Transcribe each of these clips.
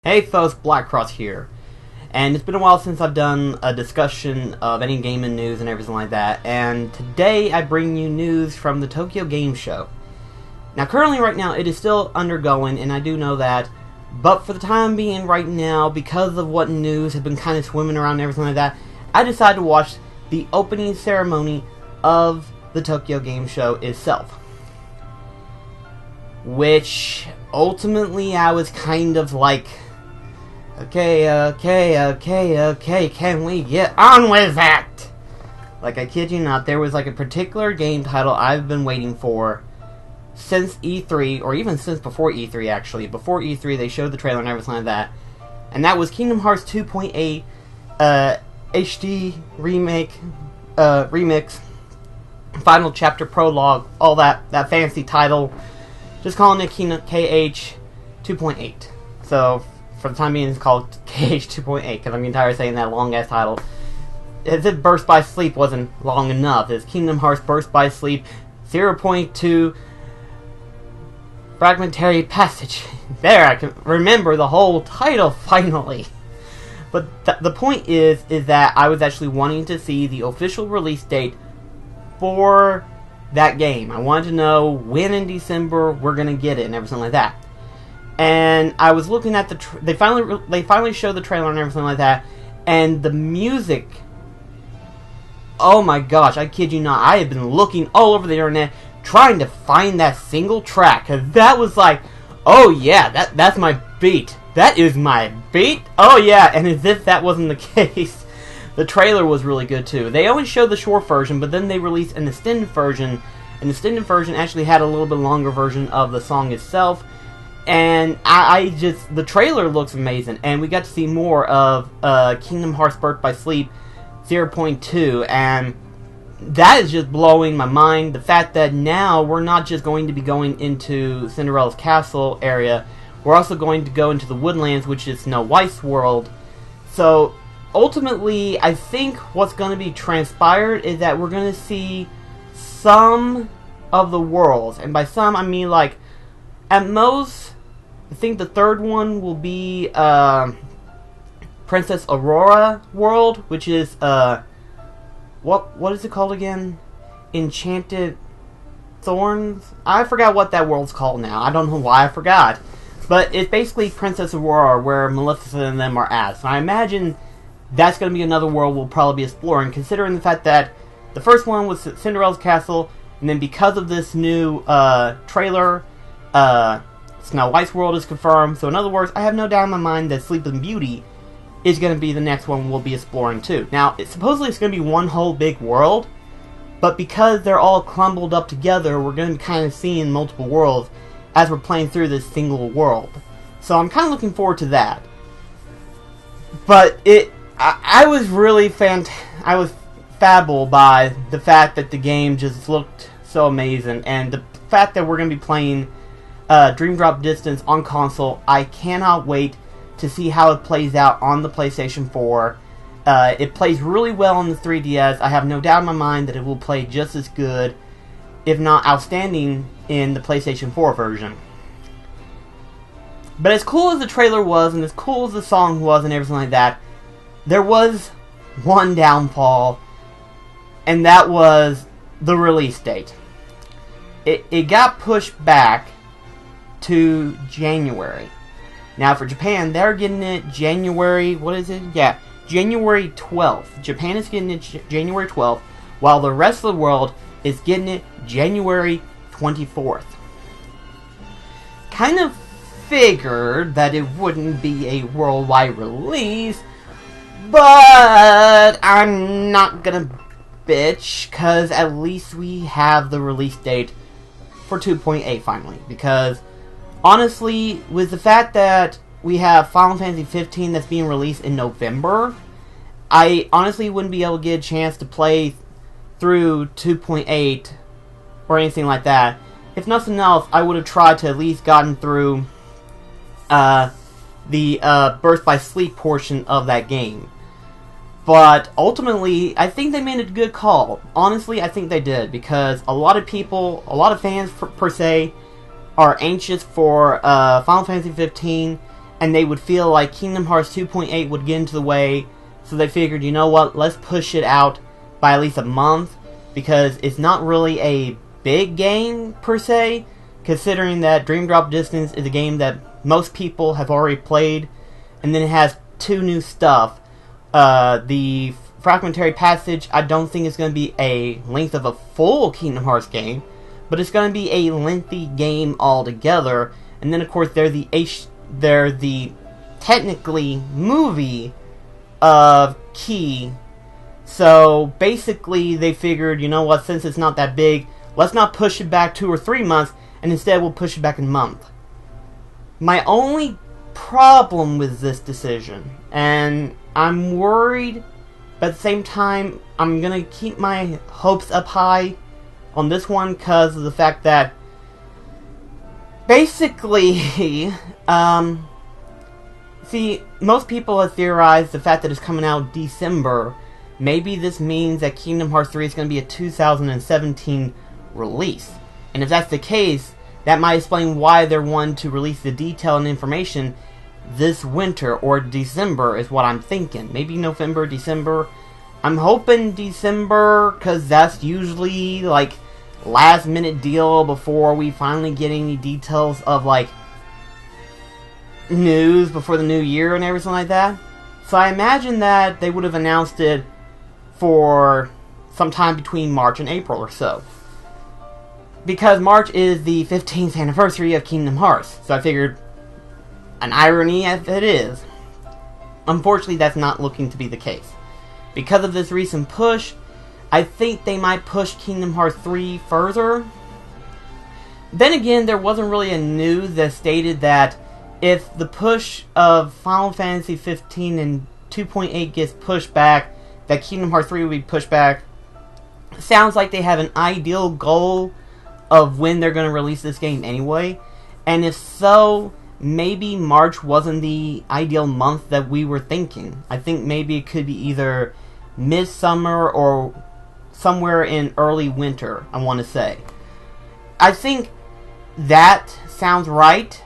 Hey folks, Blackcross here. And it's been a while since I've done a discussion of any gaming news and everything like that, and today I bring you news from the Tokyo Game Show. Now currently right now it is still undergoing, and I do know that, but for the time being right now, because of what news have been kind of swimming around and everything like that, I decided to watch the opening ceremony of the Tokyo Game Show itself. Which, ultimately I was kind of like, Okay, can we get on with that? Like, I kid you not, there was like a particular game title I've been waiting for since E3, or even since before E3 actually. Before E3 they showed the trailer and everything like that. And that was Kingdom Hearts 2.8 HD remix, final chapter prologue, all that fancy title. Just calling it Kingdom KH 2.8. So, for the time being, it's called KH 2.8, because I'm tired of saying that long-ass title. As if Burst by Sleep wasn't long enough. It's Kingdom Hearts Burst by Sleep 0.2 Fragmentary Passage. There, I can remember the whole title, finally. But the point is that I was actually wanting to see the official release date for that game. I wanted to know when in December we're going to get it and everything like that. And I was looking at they finally showed the trailer and everything like that, and the music, oh my gosh, I kid you not, I have been looking all over the internet trying to find that single track, because that was like, oh yeah, that's my beat. That is my beat? Oh yeah, and as if that wasn't the case, the trailer was really good too. They only showed the short version, but then they released an extended version, and the extended version actually had a little bit longer version of the song itself. And the trailer looks amazing, and we got to see more of Kingdom Hearts Burst by Sleep 0.2, and that is just blowing my mind. The fact that now we're not just going to be going into Cinderella's castle area, we're also going to go into the woodlands, which is Snow White's world. So, ultimately, I think what's going to be transpired is that we're going to see some of the worlds, and by some I mean like, at most, I think the third one will be Princess Aurora World, which is what is it called again? Enchanted Thorns? I forgot what that world's called now. I don't know why I forgot. But it's basically Princess Aurora, where Maleficent and them are at. So I imagine that's going to be another world we'll probably be exploring, considering the fact that the first one was Cinderella's castle, and then because of this new trailer, Snow White's world is confirmed. So in other words, I have no doubt in my mind that Sleeping Beauty is going to be the next one we'll be exploring too. Now, supposedly it's going to be one whole big world, but because they're all clumbled up together, we're going to be kind of seeing multiple worlds as we're playing through this single world. So I'm kind of looking forward to that. But I was really I was fabbled by the fact that the game just looked so amazing, and the fact that we're going to be playing Dream Drop Distance on console. I cannot wait to see how it plays out on the PlayStation 4. It plays really well on the 3DS. I have no doubt in my mind that it will play just as good, if not outstanding, in the PlayStation 4 version. But as cool as the trailer was, and as cool as the song was and everything like that, there was one downfall, and that was the release date. It got pushed back to January. Now for Japan, they're getting it January, what is it? Yeah, January 12th. Japan is getting it January 12th, while the rest of the world is getting it January 24th. Kind of figured that it wouldn't be a worldwide release, but I'm not gonna bitch, because at least we have the release date for 2.8 finally, because honestly, with the fact that we have Final Fantasy 15 that's being released in November, I honestly wouldn't be able to get a chance to play through 2.8 or anything like that. If nothing else, I would have tried to at least gotten through the Birth by Sleep portion of that game. But ultimately, I think they made a good call. Honestly, I think they did, because a lot of people, a lot of fans per se, are anxious for Final Fantasy 15, and they would feel like Kingdom Hearts 2.8 would get into the way, so they figured, you know what, let's push it out by at least a month, because it's not really a big game, per se, considering that Dream Drop Distance is a game that most people have already played, and then it has 2 new stuff. The Fragmentary Passage, I don't think it's going to be a length of a full Kingdom Hearts game, but it's going to be a lengthy game altogether. And then, of course, they're the technically movie of Key. So basically, they figured, you know what, since it's not that big, let's not push it back 2 or 3 months, and instead we'll push it back a month. My only problem with this decision, and I'm worried, but at the same time, I'm gonna keep my hopes up high on this one because of the fact that basically, see, most people have theorized the fact that it's coming out December. Maybe this means that Kingdom Hearts 3 is going to be a 2017 release. And if that's the case, that might explain why they're wanting to release the detail and information this winter, or December is what I'm thinking. Maybe November, December. I'm hoping December, because that's usually, like, last minute deal before we finally get any details of, like, news before the new year and everything like that. So I imagine that they would have announced it for sometime between March and April or so. Because March is the 15th anniversary of Kingdom Hearts. So I figured, an irony as it is, unfortunately that's not looking to be the case. Because of this recent push, I think they might push Kingdom Hearts 3 further. Then again, there wasn't really a news that stated that if the push of Final Fantasy 15 and 2.8 gets pushed back, that Kingdom Hearts 3 will be pushed back. Sounds like they have an ideal goal of when they're going to release this game anyway. And if so, maybe March wasn't the ideal month that we were thinking. I think maybe it could be either midsummer or somewhere in early winter, I want to say. I think that sounds right.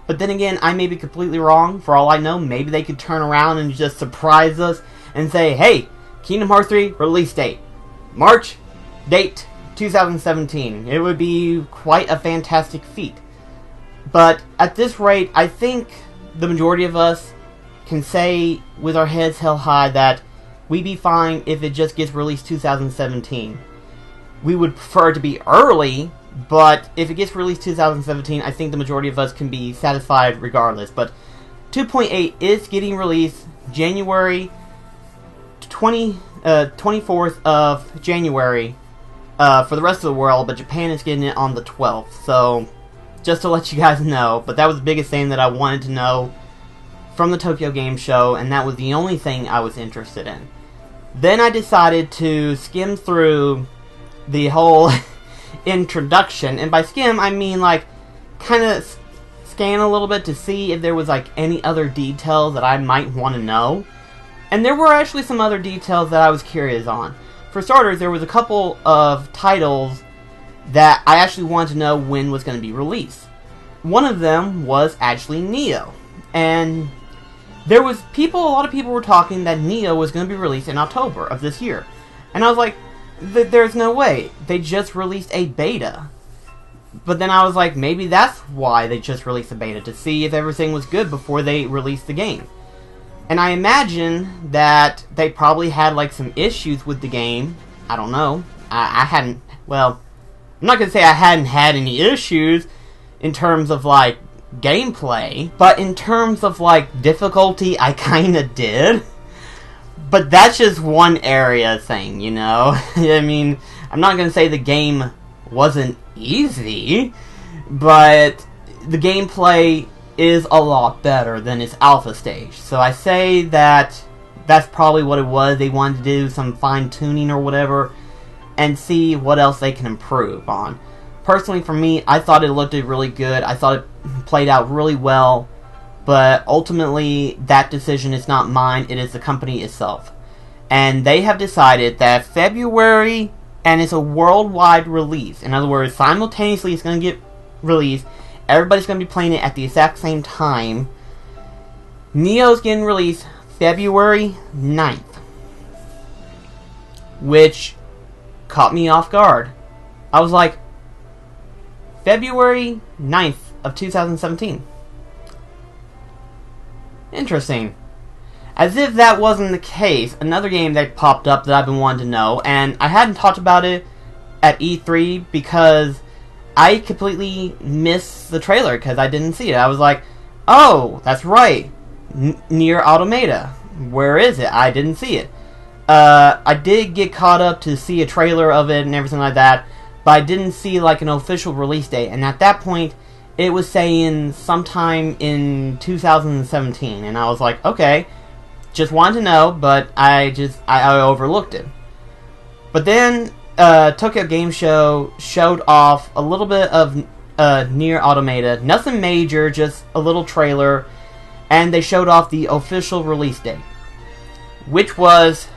But then again, I may be completely wrong. For all I know, maybe they could turn around and just surprise us and say, hey, Kingdom Hearts 3 release date, March, date 2017. It would be quite a fantastic feat. But at this rate, I think the majority of us can say with our heads held high that we'd be fine if it just gets released 2017. We would prefer it to be early, but if it gets released 2017, I think the majority of us can be satisfied regardless. But 2.8 is getting released January 24th of January for the rest of the world, but Japan is getting it on the 12th. So, just to let you guys know, but that was the biggest thing that I wanted to know from the Tokyo Game Show, and that was the only thing I was interested in. Then I decided to skim through the whole introduction, and by skim I mean like kind of scan a little bit to see if there was like any other details that I might want to know. And there were actually some other details that I was curious on. For starters, there was a couple of titles that I actually wanted to know when was going to be released. One of them was actually Nioh, and there was a lot of people were talking that Nioh was going to be released in October of this year. And I was like, there's no way. They just released a beta. But then I was like, maybe that's why they just released a beta, to see if everything was good before they released the game. And I imagine that they probably had like some issues with the game. I don't know. I hadn't, well, I'm not going to say I hadn't had any issues in terms of like gameplay, but in terms of like difficulty, I kind of did. But that's just one area thing, you know? I mean, I'm not going to say the game wasn't easy, but the gameplay is a lot better than its alpha stage. So I say that that's probably what it was. They wanted to do some fine-tuning or whatever and see what else they can improve on. Personally, for me, I thought it looked really good. I thought it played out really well. But ultimately, that decision is not mine. It is the company itself. And they have decided that February, and it's a worldwide release. In other words, simultaneously it's going to get released. Everybody's going to be playing it at the exact same time. Neo's getting released February 9th, which caught me off guard. I was like, February 9th of 2017. Interesting. As if that wasn't the case, another game that popped up that I've been wanting to know, and I hadn't talked about it at E3 because I completely missed the trailer because I didn't see it. I was like, oh, that's right, Nier Automata. Where is it? I didn't see it. I did get caught up to see a trailer of it and everything like that, but I didn't see like an official release date, and at that point it was saying sometime in 2017, and I was like, okay, just wanted to know, but I overlooked it. But then Tokyo Game Show showed off a little bit of Nier Automata, nothing major, just a little trailer, and they showed off the official release date, which was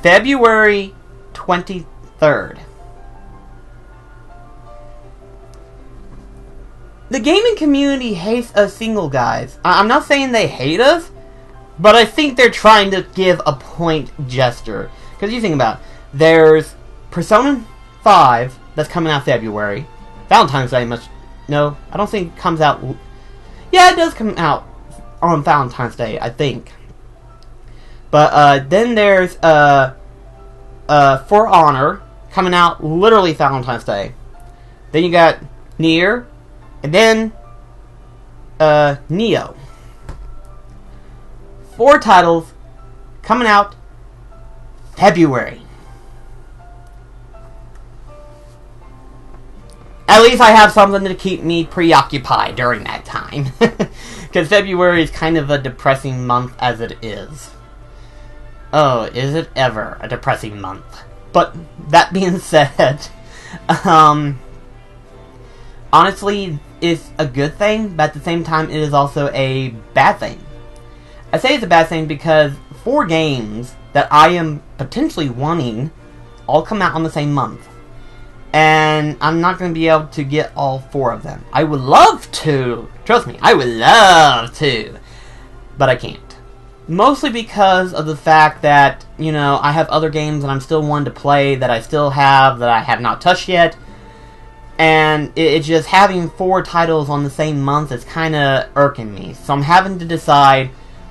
February 23rd. The gaming community hates us single guys. I'm not saying they hate us, but I think they're trying to give a point gesture. Because you think about it, there's Persona 5 that's coming out February. Valentine's Day no, I don't think it comes out. Yeah, it does come out on Valentine's Day, I think. But then there's For Honor coming out literally Valentine's Day. Then you got Nier, and then Neo. 4 titles coming out February. At least I have something to keep me preoccupied during that time. Because February is kind of a depressing month as it is. Oh, is it ever a depressing month? But that being said, honestly, it's a good thing, but at the same time, it is also a bad thing. I say it's a bad thing because 4 games that I am potentially wanting all come out on the same month. And I'm not going to be able to get all 4 of them. I would love to. Trust me, I would love to. But I can't. Mostly because of the fact that, you know, I have other games that I'm still wanting to play that I still have that I have not touched yet. And it's just having 4 titles on the same month is kind of irking me. So I'm having to decide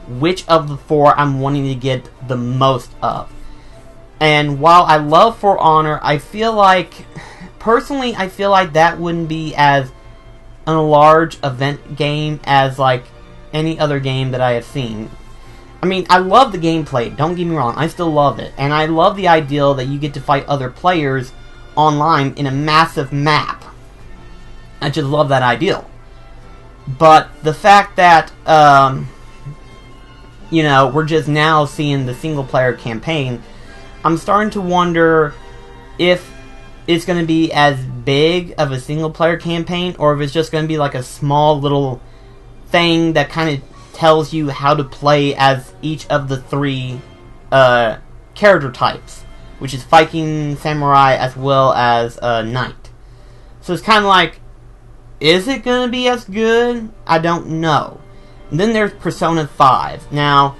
which of the 4 I'm wanting to get the most of. And while I love For Honor, I feel like, personally, I feel like that wouldn't be as a large event game as like any other game that I have seen. I mean, I love the gameplay, don't get me wrong, I still love it. And I love the ideal that you get to fight other players online in a massive map. I just love that ideal. But the fact that, you know, we're just now seeing the single player campaign, I'm starting to wonder if it's going to be as big of a single player campaign, or if it's just going to be like a small little thing that kind of tells you how to play as each of the 3 character types, which is Viking, Samurai, as well as Knight. So it's kind of like, is it going to be as good? I don't know. And then there's Persona 5. Now,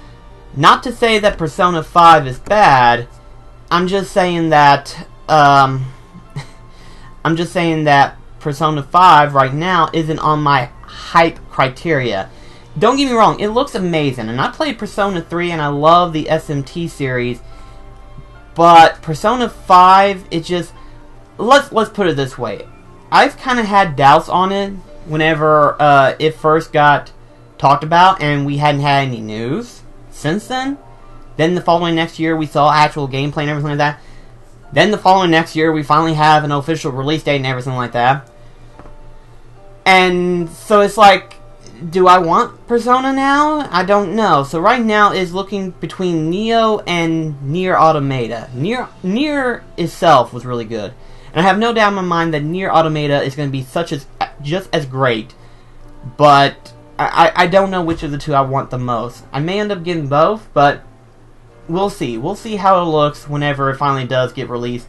not to say that Persona 5 is bad, I'm just saying that, Persona 5 right now isn't on my hype criteria. Don't get me wrong, it looks amazing, and I played Persona 3 and I love the SMT series, but Persona 5, it just, let's put it this way, I've kind of had doubts on it whenever it first got talked about and we hadn't had any news since then. Then the following next year we saw actual gameplay and everything like that. Then the following next year we finally have an official release date and everything like that. And so it's like, do I want Persona now? I don't know. So right now is looking between Neo and Nier Automata. Nier itself was really good. And I have no doubt in my mind that Nier Automata is going to be just as great. But I don't know which of the 2 I want the most. I may end up getting both, but we'll see. We'll see how it looks whenever it finally does get released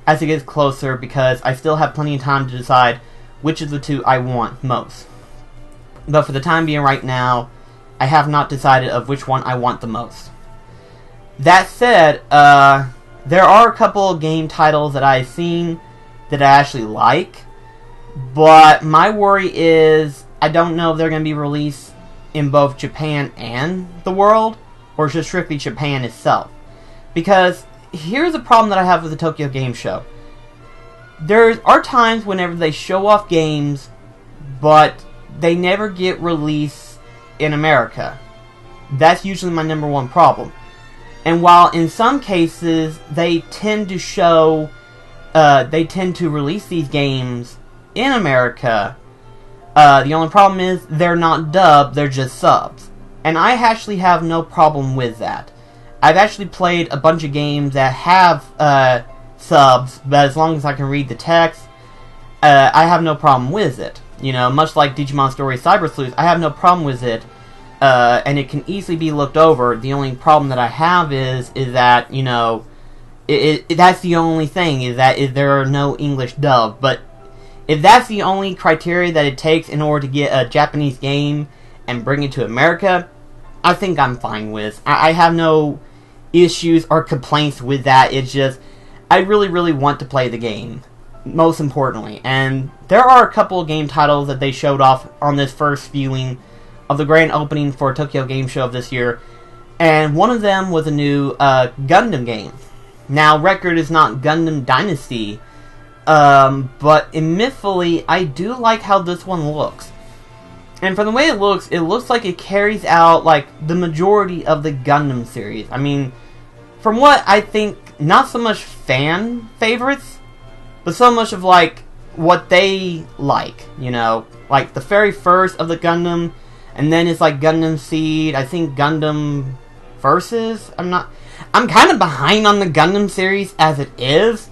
as it gets closer, because I still have plenty of time to decide which of the 2 I want most. But for the time being right now, I have not decided of which one I want the most. That said, there are a couple of game titles that I've seen that I actually like, but my worry is I don't know if they're going to be released in both Japan and the world, or just strictly Japan itself. Because here's a problem that I have with the Tokyo Game Show. There are times whenever they show off games, but they never get released in America. That's usually my number one problem. And while in some cases they tend to release these games in America, the only problem is they're not dubbed, they're just subs. And I actually have no problem with that. I've actually played a bunch of games that have subs, but as long as I can read the text, I have no problem with it. You know, much like Digimon Story Cyber Sleuth, I have no problem with it, and it can easily be looked over. The only problem that I have is that, you know, that's the only thing, is there are no English dub. But if that's the only criteria that it takes in order to get a Japanese game and bring it to America, I think I'm fine with. I have no issues or complaints with that. It's just, I really, really want to play the game, most importantly. And there are a couple of game titles that they showed off on this first viewing of the grand opening for Tokyo Game Show of this year. And one of them was a new Gundam game. Now, record is not Gundam Dynasty, but admittedly, I do like how this one looks. And from the way it looks like it carries out, like, the majority of the Gundam series. I mean, from what I think, not so much fan favorites, but so much of, like, what they like, you know? Like, the very first of the Gundam, and then it's, like, Gundam Seed, I think Gundam Versus? I'm kind of behind on the Gundam series as it is,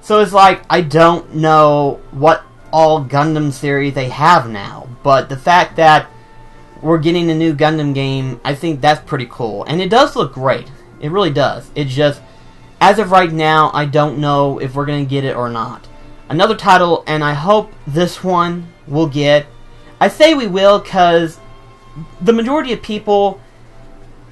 so it's like, I don't know what all Gundam series they have now. But the fact that we're getting a new Gundam game, I think that's pretty cool. And it does look great. It really does. It just, as of right now, I don't know if we're going to get it or not. Another title, and I hope this one will get. I say we will because the majority of people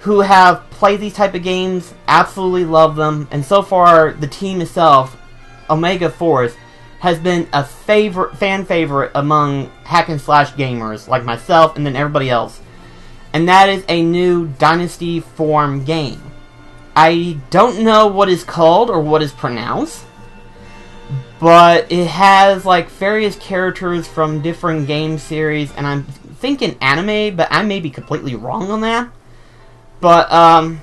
who have played these type of games absolutely love them. And so far, the team itself, Omega Force, has been a fan favorite among hack and slash gamers like myself and then everybody else. And that is a new Dynasty form game. I don't know what it's called or what it's pronounced, but it has like various characters from different game series, and I'm thinking anime, but I may be completely wrong on that. But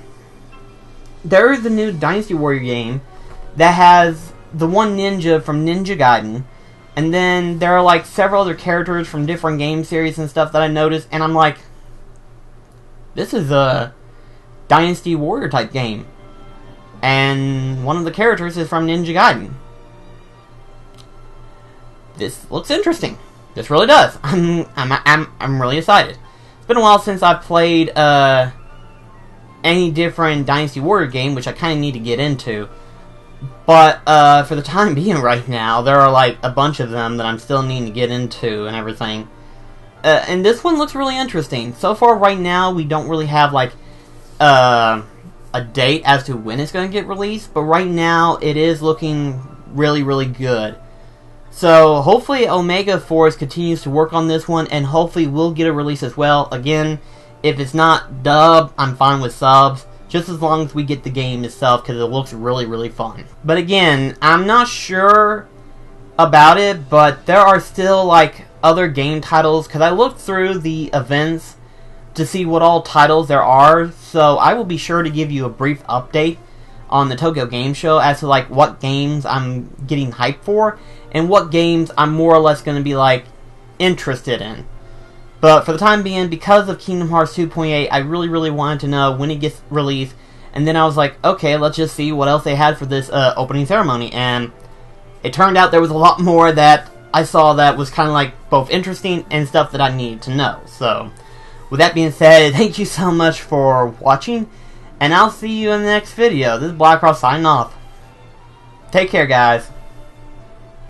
there is a new Dynasty Warrior game that has the one ninja from Ninja Gaiden, and then there are like several other characters from different game series and stuff that I noticed, and I'm like, this is a Dynasty Warrior type game, and one of the characters is from Ninja Gaiden. This looks interesting. This really does. I'm really excited. It's been a while since I've played any different Dynasty Warrior game, which I kind of need to get into. But for the time being right now, there are like a bunch of them that I'm still needing to get into and everything. And this one looks really interesting. So far right now, we don't really have like a date as to when it's going to get released. But right now, it is looking really, really good. So hopefully Omega Force continues to work on this one, and hopefully we'll get a release as well. Again, if it's not dubbed, I'm fine with subs. Just as long as we get the game itself, because it looks really, really fun. But again, I'm not sure about it, but there are still like other game titles, because I looked through the events to see what all titles there are, so I will be sure to give you a brief update on the Tokyo Game Show as to like what games I'm getting hyped for, and what games I'm more or less going to be like interested in. But for the time being, because of Kingdom Hearts 2.8, I really, really wanted to know when it gets released. And then I was like, okay, let's just see what else they had for this opening ceremony. And it turned out there was a lot more that I saw that was kind of like both interesting and stuff that I needed to know. So, with that being said, thank you so much for watching. And I'll see you in the next video. This is Blackcross signing off. Take care, guys.